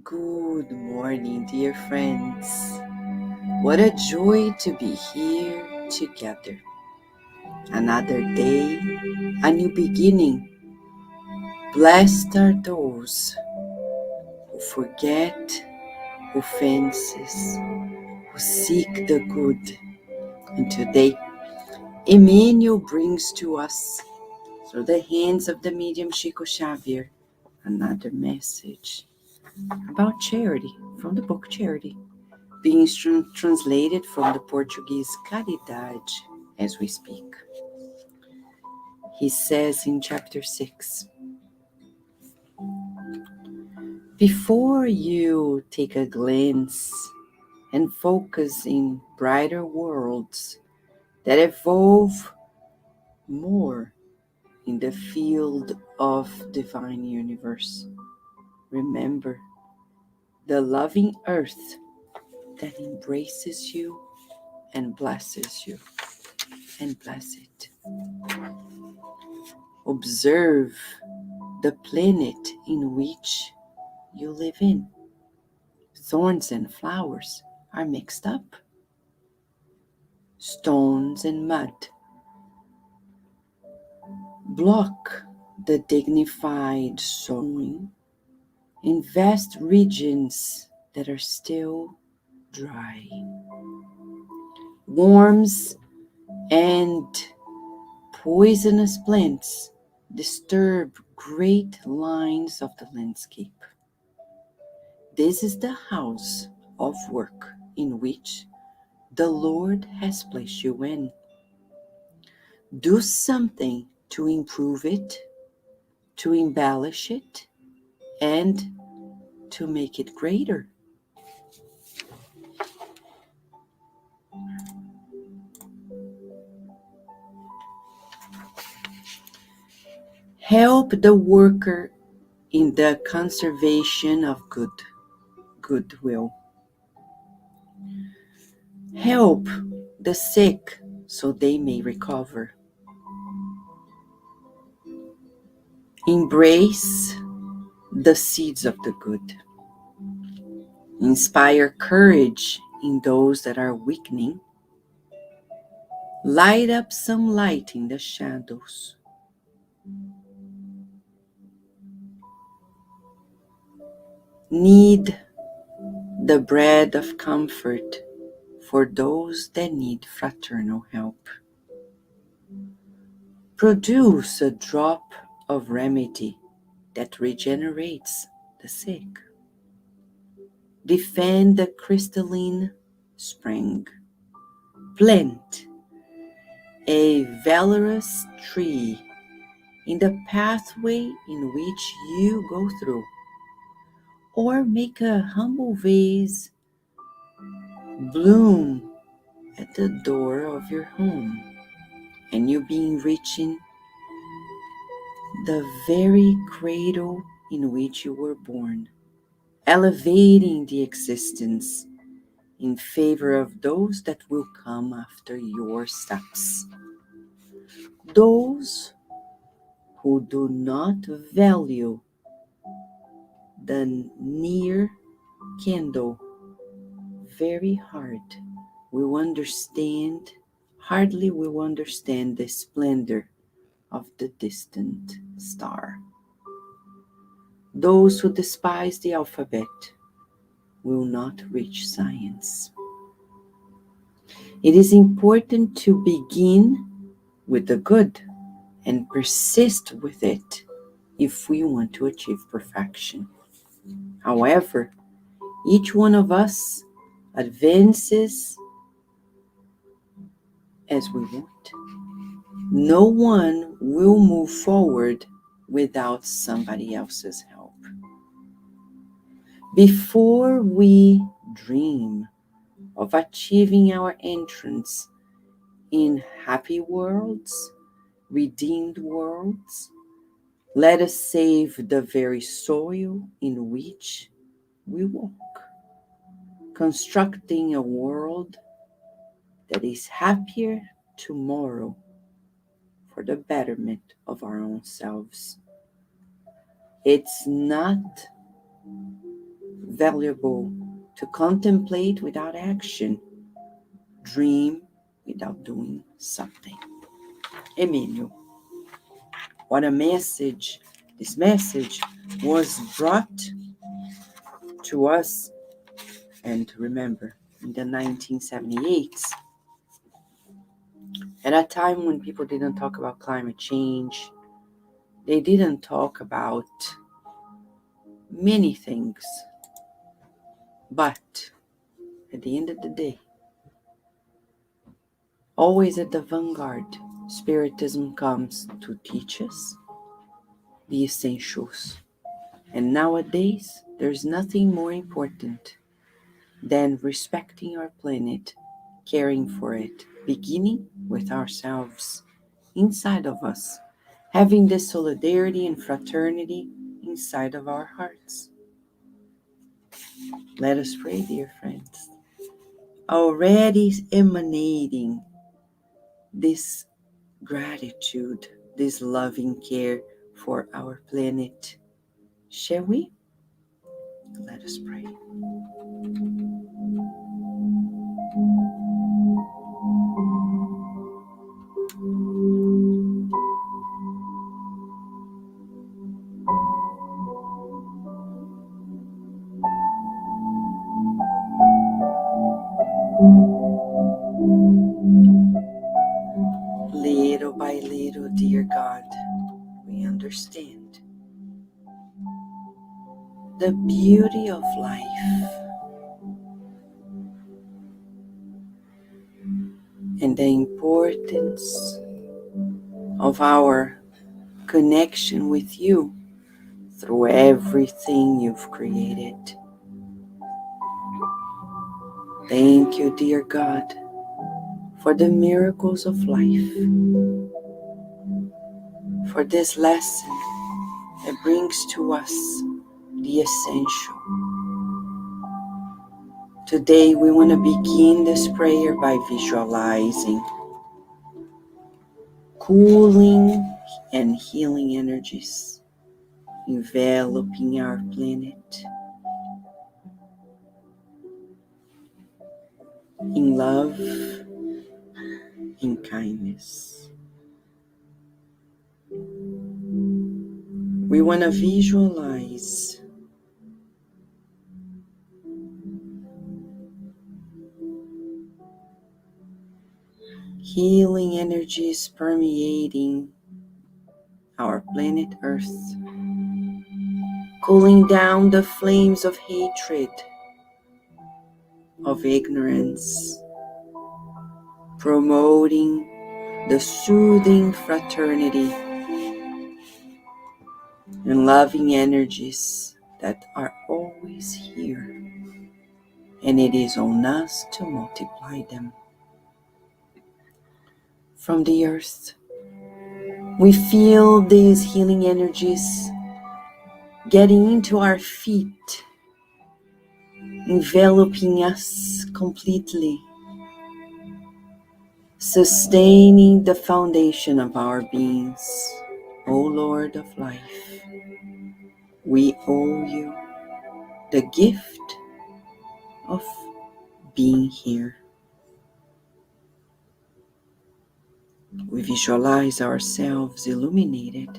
Good morning, dear friends. What a joy to be here together. Another day, a new beginning. Blessed are those who forget, who fences, who seek the good. And today, Emmanuel brings to us, through the hands of the medium Chico Xavier, another message about charity from the book Charity, being translated from the Portuguese Caridade as we speak. He says in chapter 6, before you take a glance and focus in brighter worlds that evolve more in the field of divine universe, remember the loving earth that embraces you and blesses you, and bless it. Observe the planet in which you live in. Thorns and flowers are mixed up. Stones and mud block the dignified sowing in vast regions that are still dry. Worms and poisonous plants disturb great lines of the landscape. This is the house of work in which the Lord has placed you in. Do something to improve it, to embellish it, and to make it greater. Help the worker in the conservation of goodwill. Help the sick so they may recover. Embrace the seeds of the good. Inspire courage in those that are weakening. Light up some light in the shadows. Knead the bread of comfort for those that need fraternal help. Produce a drop of remedy that regenerates the sick. Defend the crystalline spring. Plant a valorous tree in the pathway in which you go through, or make a humble vase bloom at the door of your home, and you be enriching the very cradle in which you were born, elevating the existence in favor of those that will come after your steps. Those who do not value the near candle very hard hardly will understand the splendor of the distant star. Those who despise the alphabet will not reach science. It is important to begin with the good and persist with it if we want to achieve perfection. However, each one of us advances as we want. No one will move forward without somebody else's help. Before we dream of achieving our entrance in happy worlds, redeemed worlds, let us save the very soil in which we walk, constructing a world that is happier tomorrow for the betterment of our own selves. It's not valuable to contemplate without action, dream without doing something. Emilio, what a message. This message was brought to us, and remember, in the 1978s, at a time when people didn't talk about climate change, they didn't talk about many things. But at the end of the day, always at the vanguard, Spiritism comes to teach us the essentials. And nowadays, there's nothing more important than respecting our planet, caring for it, beginning with ourselves, inside of us, having this solidarity and fraternity inside of our hearts. Let us pray, dear friends. Already emanating this gratitude, this loving care for our planet. Shall we? Let us pray. Little by little, dear God, we understand the beauty of life and the importance of our connection with you through everything you've created. Thank you, dear God, for the miracles of life, for this lesson that brings to us the essential. Today, we want to begin this prayer by visualizing cooling and healing energies enveloping our planet in love, in kindness. We want to visualize healing energies permeating our planet Earth, cooling down the flames of hatred, of ignorance, promoting the soothing fraternity and loving energies that are always here, and it is on us to multiply them. From the earth, we feel these healing energies getting into our feet, enveloping us completely, sustaining the foundation of our beings. O Lord of life, we owe you the gift of being here. We visualize ourselves illuminated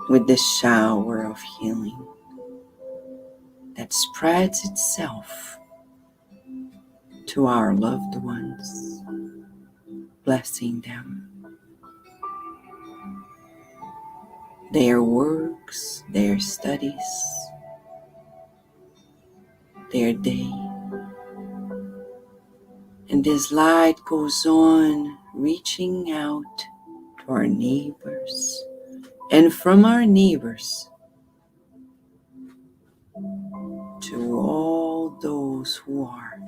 with the shower of healing that spreads itself to our loved ones, blessing them, their works, their studies, their day. And this light goes on reaching out to our neighbors, and from our neighbors to all those who are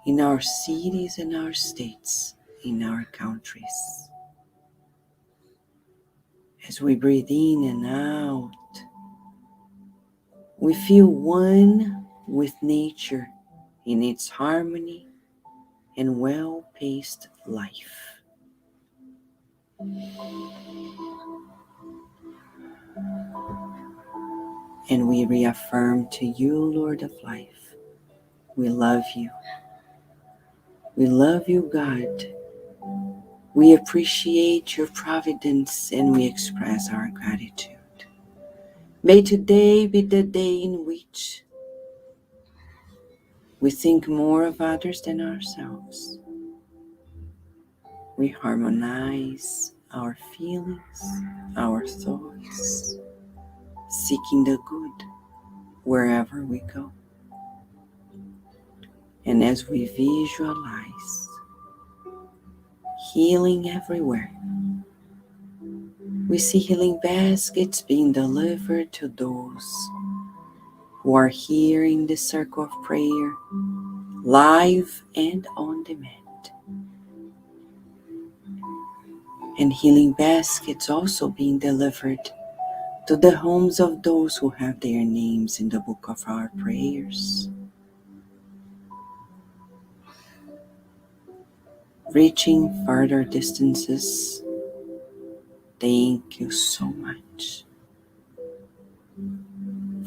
in our cities and our states, in our countries. As we breathe in and out, we feel one with nature in its harmony and well-paced life. And we reaffirm to you, Lord of life, we love you. We love you, God. We appreciate your providence and we express our gratitude. May today be the day in which we think more of others than ourselves. We harmonize our feelings, our thoughts, seeking the good wherever we go. And as we visualize healing everywhere, we see healing baskets being delivered to those who are here in the circle of prayer, live and on demand. And healing baskets also being delivered to the homes of those who have their names in the book of our prayers. Reaching further distances, thank you so much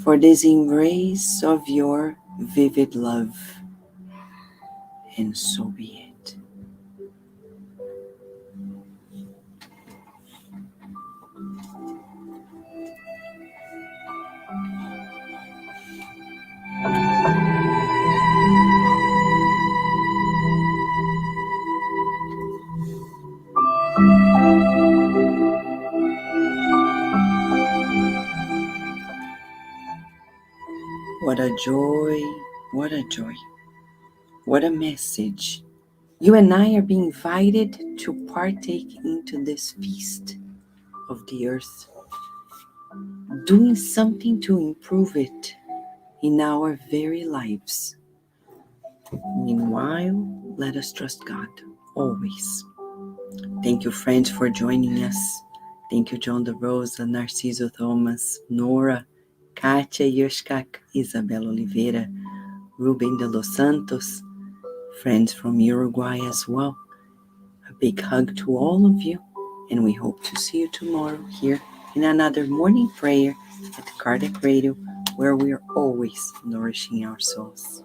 for this embrace of your vivid love, and so be it. What a joy, what a joy, what a message. You and I are being invited to partake into this feast of the earth, doing something to improve it in our very lives. Meanwhile, let us trust God always. Thank you, friends, for joining us. Thank you, John DeRosa, Narciso Thomas, Nora, Kátia Yoshkak, Isabel Oliveira, Ruben de los Santos, friends from Uruguay as well. A big hug to all of you, and we hope to see you tomorrow here in another morning prayer at Kardec Radio, where we are always nourishing our souls.